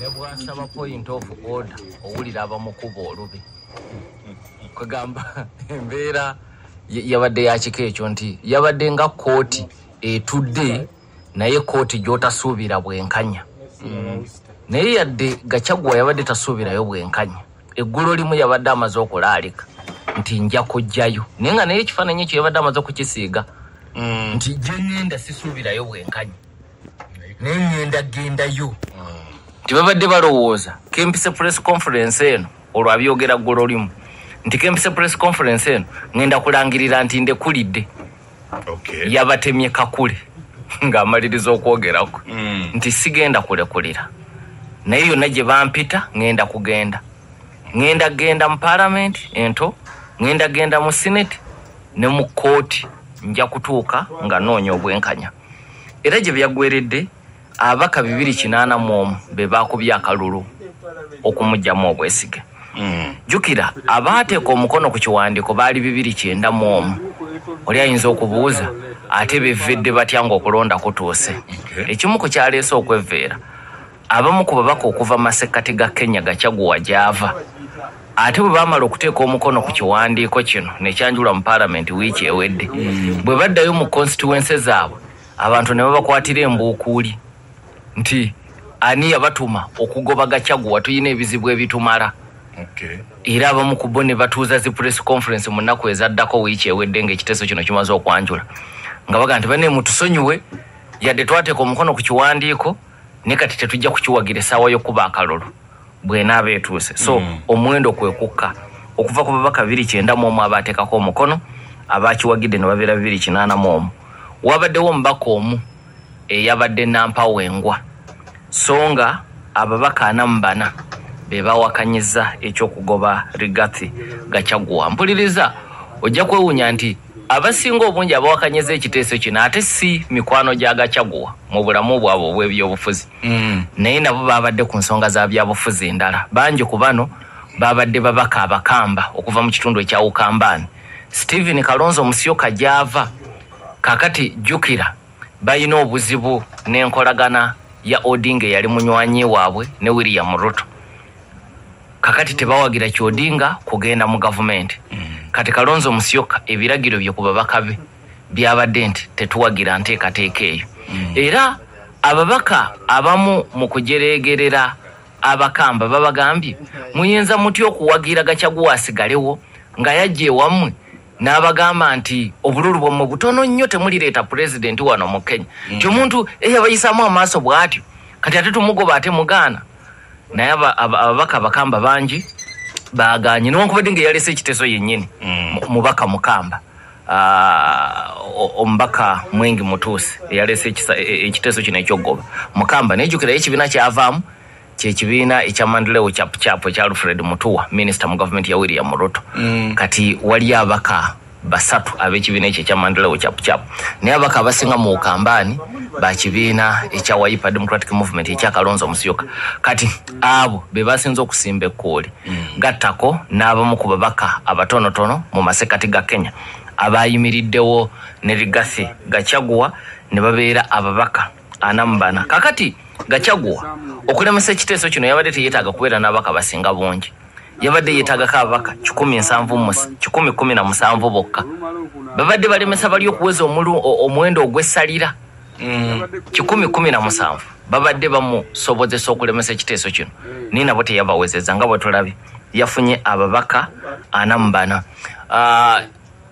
Nebwasaba point of order owulira abamukuba olubi kwegamba embeera yabadde yakiko ekyo nti yabadde nga kooti etudde naye kooti gy'otasuubira bwenkanya naye yadde Gachagua yabadde tasuubirayo bwenkanya eggulo limu yabadde amaze okulaalika nti nja kujjayo naye nga naye ekifaananyi ekyo yabadde amaze okukisiiga nti gye ngenda sisuubirayo bwenkanya naye ngenda gendayo nti babadde balowooza kempise press conference eno olwo abyogera ggulo limu nti kempise press conference eno ngenda kulangirira nti ndekulidde yabatemye kakule ng'amaliriza okwogerako nti sigenda kulekulira naye yonna gye bampita ngenda kugenda genda mu parliament ento genda mu senate ne mu kooti nja kutuuka nga noonya obwenkanya era gye byaggweredde abaka 280 be baakubye akalulu okumugyamu obwesige jukira abaateeka omukono ku kiwandiiko baali 291 oli ayinza okubuuza ate bevedde batya ng'okulonda kutuuse ekimu ku kyaleese okweveera abamu ku babaka okuva masekati ga Kenya Gachagua gy'ava ate bwe baamala okuteeka omukono ku kiwandiiko kino nekyanjula mu parliament wiiki ewedde bwe baddayo mu constituency zaabwe abantu ne babakwatira embuukuuli nti ani yabatuma okugoba Gachagua tuyina ebizibu ebitumala era abamu ku bo ne batuuza zi press conference mu nnaku ezaddako wiiki ewedde ng'ekiteeso kino kimaze okwanjula nga baga nti bane mutusonyiwe yadde twateeka omukono ku kiwandiiko ne kati tetujja kukiwagira essaawa y'okuba akalulu bw'enaaba etuuse so omuwendo kwe kukka okuva ku babaka 291 abaateekako omukono abaakiwagidde ne babeera 281 wabaddewo omubaka omu eyabadde nampawengwa so nga ababaka 44 be bawakanyiza ekyokugoba Rigathi Gachagua mpuliriza ojja kwewuunya nti abasinga obungi abawakanyiza ekiteeso kino ate si mikwano gya Gachagua mu bulamu bwabwe obw'ebyobufuzi naye nabo baabadde ku nsonga za byabufuzi endala bangi ku bano baabadde babaka abakamba okuva mu kitundu ekya Ukambani Stephen Kalonzo Musyoka gy'ava kakati jukira bayina obuzibu n'enkolagana ya Odinga yali munywanyi waabwe ne William Ruto kakati tebawagira kyodinga kugenda mu government kati Kalonzo Musyoka ebiragiro bye ku babaka be byabadde nti tetuwagira nteekateeka eyo era ababaka abamu mu kujeregerera abakamba babagambye muyinza mutyo okuwagira Gachagua asigalewo nga yajje wammwe n'abagamba nti obululu bw'omu butono nnyo temulireeta president wano mu Kenya ky'omuntu eyabayisaamu amaaso bw'atyo kati ate tumugoba ate mugaana naye ababaka bakamba bangi baaganye newankubadde nga yalese ekiteeso yennyini mubaka mukamba omubaka Mwengi Mutuusi eyalese ekiteeso kino ekyogoba mukamba nejjukira ekibiina kyavaamu kyekibiina ekya Mandlewo Chapu ekya Alfred Mutua minisita mu gavumenti ya William Ruto kati wali abaka basatu ab'ekibiina ekyo ekya Mandlewo Chapu naye abaka abasinga mu Ukambani bakibiina ekya Wiper Democratic Movement ekya Kalonzo Musyoka kati abo be basinze okusimba ekkooli gattako n'abamu ku babaka abatonotono mu masekati ga Kenya abayimiriddewo ne Rigathi Gachagua ne babeera ababaka 44 kakati Gachagua okulemesa ekiteeso kino yabadde teyeetaaga kubeera n'abaka basinga bungi yabadde yeetaagako ababaka 117 bokka babadde balemesa bali okuweza omuwendo ogw'essalira 117 babadde bamusobozesa okulemesa ekiteeso kino naye nabo teyabawezeza nga bwe tulabye yafunye ababaka 44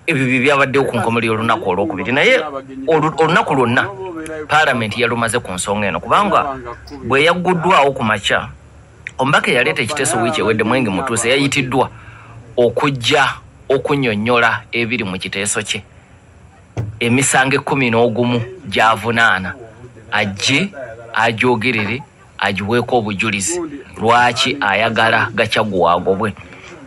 ebyo byabaddewo ku nkomerero y'olunaku olwokubiri naye olunaku lwonna parliament yalumaze ku nsonga eno kubanga bwe yagguddwawo ku makya omubaka eyaleeta ekiteeso wiiki ewedde Mwengi Mutuusi yayitiddwa okujja okunnyonnyola ebiri mu kiteeso kye emisango 11 gy'avunaana ajje agyogerere agiweeko obujulizi lwaki ayagala Gachagua agobwe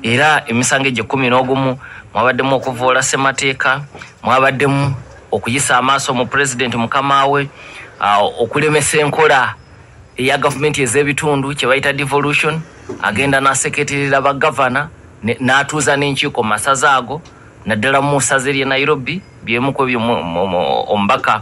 era emisango egyo 11 mwabaddemu okuvoola ssemateeka mwabaddemu okuyisa amaaso mu president mukamawe okulemesa enkola eya gavumenti ez'ebitundu kye bayita devolution agenda n'aseketerera bagavana n'atuuza n'enkiiko mu masaza ago naddala mu ssaza ery'e Nairobi byemu ku ebyo omubaka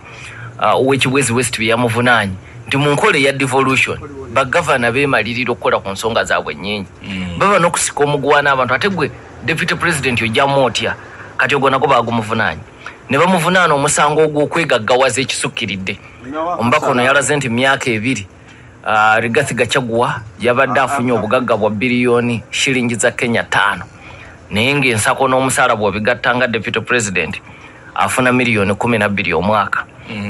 ow'Ekibwezi West bye yamuvunaanyi nti mu nkole ya devolution bagavana beemalirira okukola ku nsonga zaabwe nnyingi baba n'okusika omuguwa n'abantu ate gwe deputy president ojjamu otya kati ogwo nago baagumuvunaanye ne bamuvunaana omusango ogw'okwegaggawaza ekisukkiridde omubaka ono yalaze nti myaka 2 Rigathi Gachagua yabadde afunye obugagga bwa biliyoni shilingi za Kenya 5 naye ng'ensako n'omusaala bw'obigattanga deputy president afuna miliyoni 12 omwaka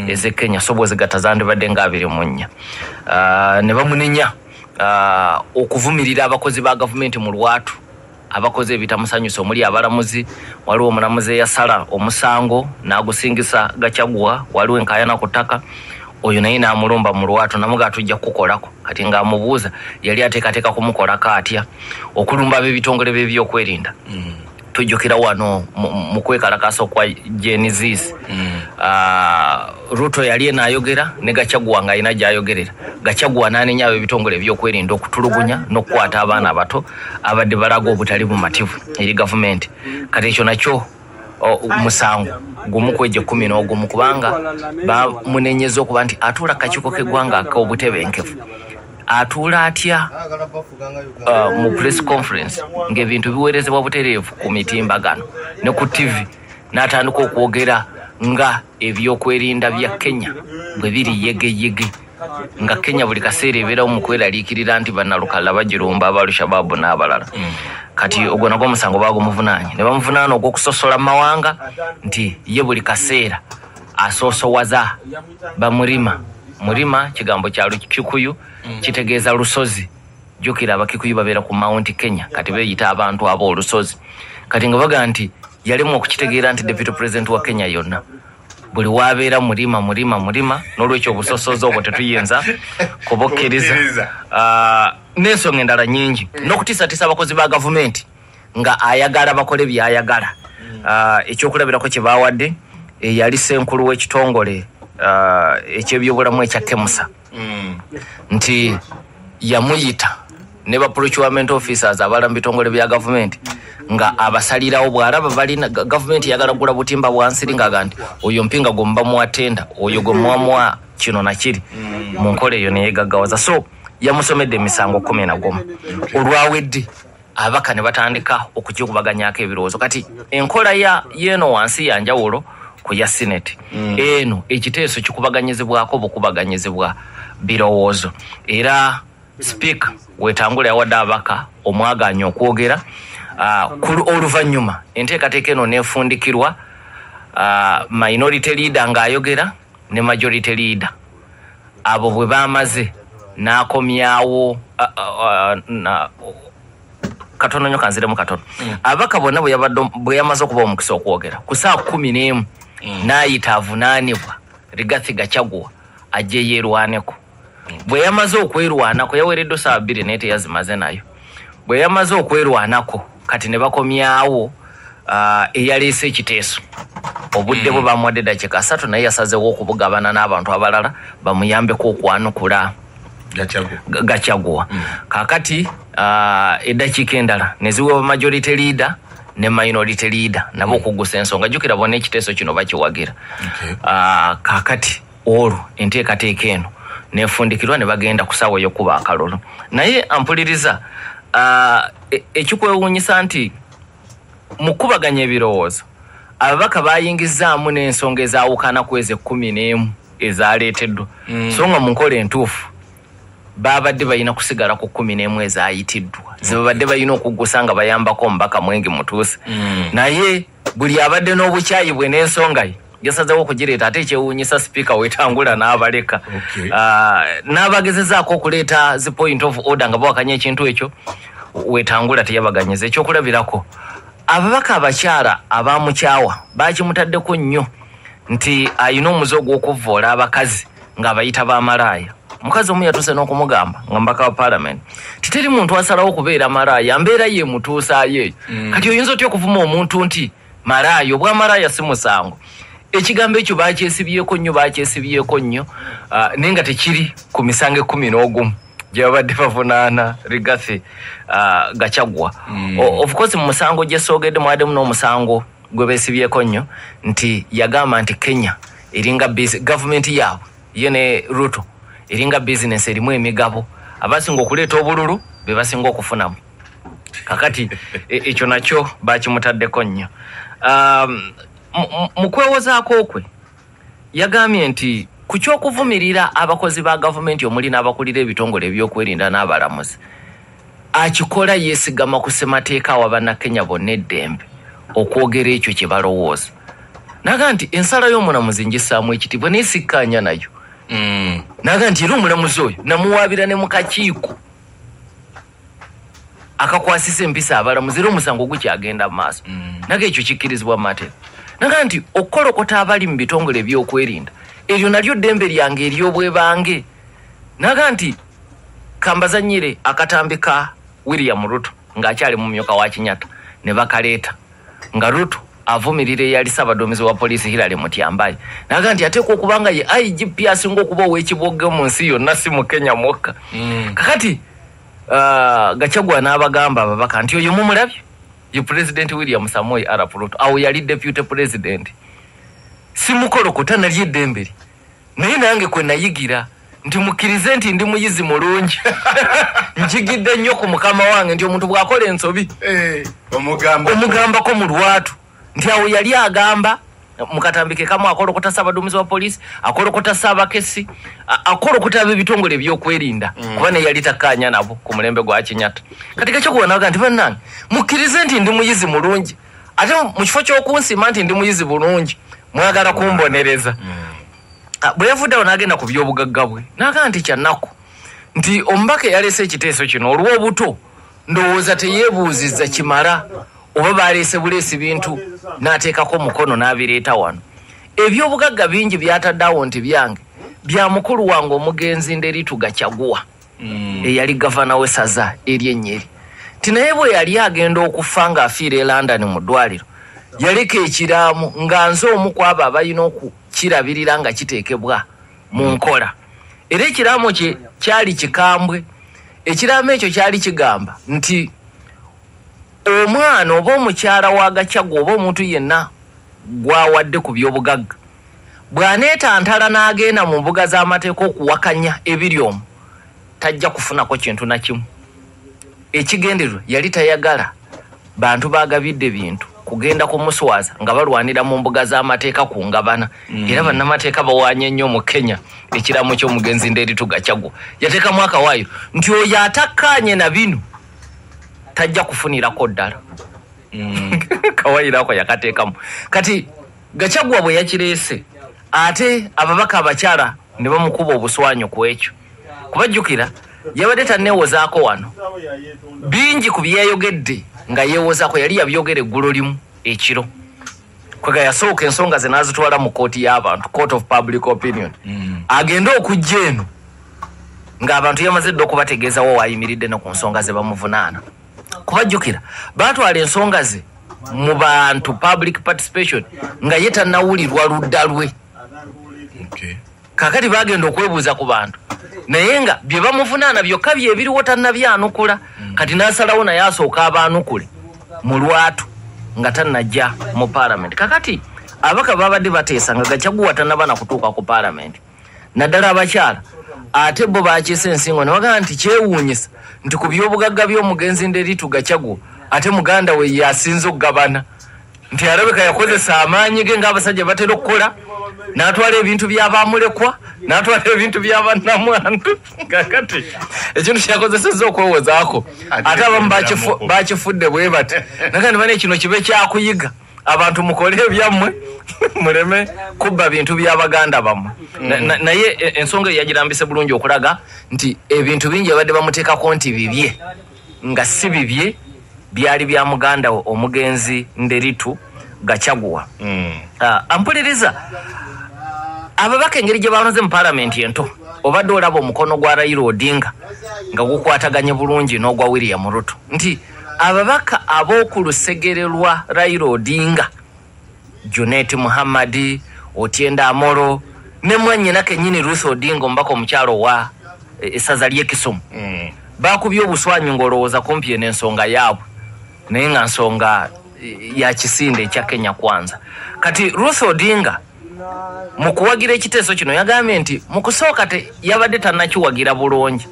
eze Kenya sobo zigatta zandibadde nga 24 ne bamunenya okuvumirira abakozi ba gavumenti mu lwatu abakozi ebitamusanyusa omuli abalamuzi waliwo omulamuzi eyasala omusango n'agusingisa Gachagua waliwo enkayana ku ttaka oyo naye n'amulumba mu lwatu namuga tujja kukolako kati ng'amubuuza yali ateekateeka kumukolako atya okulumba ab'ebitongole by'ebyokwerinda tujjukira wano mu kwekalakaasa okwa Genesis Ruto yali n'ayogera ne Gachagua ng'alina gy'ayogerera Gachagua n'anenya ab'ebitongole by'okwerinda okutulugunya n'okukwata abaana abato abadde balaga obutali bumativu eri gavumenti kati ekyo nakyo musango gumu kweje 11 kubanga bamunenyeza okuba nti atuula kakiiko k'eggwanga ak'obutebenkevu atuula atya mu press conference ng'ebintu biweerezebwa butereevu ku mitimbagano ne ku TV n'atandika okwogera nga ebyokwerinda bya Kenya bwe biri yegeyege nga Kenya buli kaseera ebeerawo mu kweraliikirira nti bannalukala bagirumba abalushababu n'abalala kati ogwo nagwo omusango baagumuvunaanye ne bamuvunaana ogw'okusosola mawanga nti ye buli kaseera asoosowaza murima kigambo kya Lukikuyu kitegeeza lusozi jjukira abakikuyu babeera ku Mount Kenya kati beeyita abantu ab'olusozi kati nga baga nti yalimu okukitegeera nti deputy president wa Kenya yonna buli wabeera murima n'olwekyo obusosozi obwo tetuyinza kubukkiriza n'ensonga endala nnyingi n'okutiisatiisa abakozi ba gavumenti nga ayagala bakole by'ayagala ekyokulabirako kye baawadde yali ssenkulu w'ekitongole eky'ebyobulamu ekya Kemusa nti yamuyita ne ba procurement officers abala mu bitongole bya gavumenti nga abasalirawo bw'alaba balina gavumenti yagala kugula butimba bwansiri nga nti oyo mpinga gomba mu atenda oyo gomwamwa kino nakiri mu nkole eyo neyeegaggawaza so yamusomedde emisango 11 olwawedde abaka ne batandika okukikubaganyako ebirowoozo kati enkola yeeno wansi yanjawulo ku ya Senate eno ekiteeso kikubaganyizibwako bukubaganyizibwa birowoozo era speaker wetangula yawadde abaka omwaganya okwogera oluvannyuma enteekateeka eno neefundikirwa minority leader ng'ayogera ne majority leader abo bwe baamaze n'akomyawo katono nnyo kanziremu katono abaka bonna bwe yamaze okuba omukisa okwogera ku saa 11 n'ayita avunaanibwa Rigathi Gachagua ajje yeerwaneko bwe yamaze okwerwanako yaweereddwa saa 2 naye teyazimaze nayo bwe yamaze okwerwanako kati ne bakomyawo eyaleese ekiteeso obudde bwe bamuwadde dakiika 3 naye yasazeewo okubugabana n'abantu abalala bamuyambeko okwanukula Gachagua kakati eddakiika endala ne ziweebwa majority leader ne minority leader nabo okugusa ensonga jjukira bonna ekiteeso kino bakiwagira kakati olwo enteekateeka eno neefundikirwa ne bagenda ku ssaawa ey'okuba akalulu naye ampuliriza ekikwewuunyisa nti mu kkubaganya ebirowoozo ababaka bayingizaamu n'ensonga ezaawukana ku ezo 11 ezaaleeteddwa so nga mu nkola entuufu babadde balina kusigala ku 11 ezaayitiddwa ze babadde balina okuggusa nga bayambako omubaka Mwengi Mutuusi naye buli abadde n'obukyayi bwe n'ensonga ye yasazeewo okugireeta ate ekyewuunyisa sipiika wetangula n'abaleka n'abagezezaako okuleeta zi point of order nga bawakanya ekintu ekyo wetangula teyabaganyiza ekyokulabirako ababaka abakyala abamukyawa bakimutaddeko nnyo nti ayina omuze ogw'okuvvoola abakazi ng'abayita b'amalaaya mukazi omu yatuuse n'okumugamba nga mbaka wa parliament titeri muntu asalawo okubeera malaaya mbeera ye mutuusaayo eyo kati oyinza otya okuvuma omuntu nti malaaya obwamalaaya si musango ekigambo ekyo bakyesibyeko nnyo naye nga tekiri ku misango 11 gye babadde bavunaana Rigathi Gachagua of course mu musango gye soogedde mwaddemu n'omusango gwe beesibyeko nnyo nti yagamba nti Kenya eringa gavumenti yaabwe ye ne Ruto eringa business erimu emigabo abasinga okuleeta obululu be basinga okufunamu kakati ekyo nakyo bakimutaddeko nnyo. Mu kwewozaako okwe yagambye nti ku kyokuvumirira abakozi ba gavumenti omuli n'abakulira ebitongole ebyokwerinda n'abalamuzi akikola yeesigama ku ssemateeka awa bannakenya bonna eddembe okwogera ekyo kye balowooza. Naga nti ensala y'omulamuzi ngisaamu ekitiibwa neesikkaanya nayo. Naga nti era omulamuzi oyo namuwaabira ne mu kakiiko akakwasisa empisa abalamuzi era omusango gukyagenda mu maaso. Naga ekyo kikkirizibwa mu mateeka. Naga nti okukolokota abali mu bitongole ebyokwerinda eryo nalyo ddembe lyange ery'obwebange. Naga nti kambazanyire akatambi ka William Ruto ng'akyali mu myoka wa Kinyatta ne bakaleeta nga Ruto avumirira eyali Ssaabaduumizi wa poliisi Hillary Mutyambai. Naga nti ateekwa okubanga ye IGP asinga okuba ow'ekibogge mu nsi yonna si mu Kenya mwokka. Kakati Gachagua n'abagamba ababaka nti oyo mumulabye ye President William Samoei Arap Ruto awo yali Deputy President si mukolokota nalyo eddembe naye nange kwe nayigira nti mukkirize nti ndi muyizi mulungi njigidde nnyo ku mukama wange nti omuntu bw'akola ensobi omugambako mu lwatu nti awo yali agamba mukatambike kamu akolokota Ssaabaduumizi wa poliisi akolokota Ssaabakesi akolokota ab'ebitongole ebyokwerinda kuba ne yali takkaanya nabo ku mulembe gwa Kinyatta. Kati Gachagua naga nti bannange mukkirize nti ndi muyizi mulungi ate mu kifo ky'okunsima nti ndi muyizi bulungi mwagala kumbonereza. Bwe yavuddewo n'agenda ku by'obugagga bwe naga nti kyannaku nti omubaka yaleese ekiteeso kino olw'obuto ndowooza teyeebuuzizza kimala oba baleese buleesi bintu n'ateekako mukono n'abireeta wano. Ebyobugagga bingi byataddeawo nti byange bya mukulu wange omugenzi Nderitu Gachagua eyali gavana w'essaza ery'Ennyeri. Ti naye bwe yali agenda okufa ng'afiira e London mu ddwaliro yaleka ekiraamu nga nze omu ku abo abalina okukirabirira nga kiteekebwa mu nkola. Era ekiraamu kye kyali kikambwe. Ekiraamu ekyo kyali kigamba nti omwana oba omukyala wa Gachagua oba omuntu yenna gwawadde ku by'obugagga bw'aneetantala n'agenda mu mbuga z'amateeka okuwakanya ebiri omwo tajja kufunako kintu na kimu. Ekigendererwa yali tayagala bantu baagabidde bintu kugenda kumuswaza nga balwanira mu mbuga z'amateeka ku ngabana. Era bannamateeka bawaanye nnyo mu Kenya ekiramu ky'omugenzi Nderitu Gachagua yateekamu akawaayo nti oyo atakkaanye na bino tajja kufunirako ddala. Kawaayiro ako yakateekamu. Kati Gachagua bwe yakireese ate ababaka abakyala ne bamukuba obuswanyu ku ekyo. Kubajjukira yabadde tanneewozaako wano bingi ku byeyayogedde nga yeewozaako yali yabyogera eggulo limu ekiro kwega yasooka ensonga ze n'azitwala mu kooti y'abantu court of public opinion agende okujja eno ng'abantu yamaze dde okubategeezawo waayimiridde ne ku nsonga ze bamuvunaana. Kubajjukira baatwala ensonga ze mu bantu public participation nga ye tannawulirwa ludda lwe. Kakati bagenda okwebuuza ku bantu naye nga bye bamuvunaana byokka byebiriwo tannabyanukula. Kati n'asalawo naye asooka abaanukule mu lwatu nga tannajja mu parliament. Kakati abaka babadde bateesa nga Gachagua tannaba na kutuuka ku parliament naddala abakyala ate bo bakiisa ensingo ne bagamba nti kyewuunyisa nti ku by'obugagga by'omugenzi Nderitu Gachagua ate muganda we yasinze okugabana nti alabika yakozesa amaanyi ge ng'abasajja batera okukola n'atwala ebintu by'abamulekwa n'atwala ebintu by'abannamwandu. Kakati ekintu kyakozesezza okwewozaako ate abamu bakifudde bwe bati naga ne bane kino kibe kyakuyiga abantu mukole ebyammwe muleme kubba bintu by'abaganda bammwe. Naye ensonga yagirambise bulungi okulaga nti ebintu bingi abadde bamuteekako nti bibye nga si bibye byali bya muganda we omugenzi Nderitu Gachagua. Ampuliriza ababaka engeri gye banoze mu parliament ento obadde olaba omukono gwa Raila Odinga nga gukwataganye bulungi n'ogwa William Ruto nti ababaka ab'oku lusegere lwa Raila Odinga Junet Muhammad Otienda Amolo ne mwannyina kennyini Ruth Odinga omubaka omukyalo wa essaza ly'e Kisumu baakubye obuswanyu ng'olowooza kumpi n'ensonga yaabwe naye nga nsonga ya kisinde ekya Kenya Kwanza. Kati Ruth Odinga mu kuwagira ekiteeso kino yagambye nti mu kusooka yabadde tannakiwagira bulungi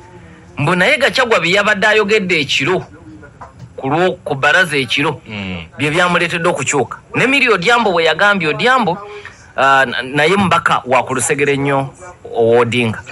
mbu naye Gachagua bye yabadde ayogedde ekiro ku bbalaza ekiro bye byamuleetedde okukyuka ne Millie Odhiambo bwe yagambye Odhiambo naye mbaka wa ku lusegere nnyo Odinga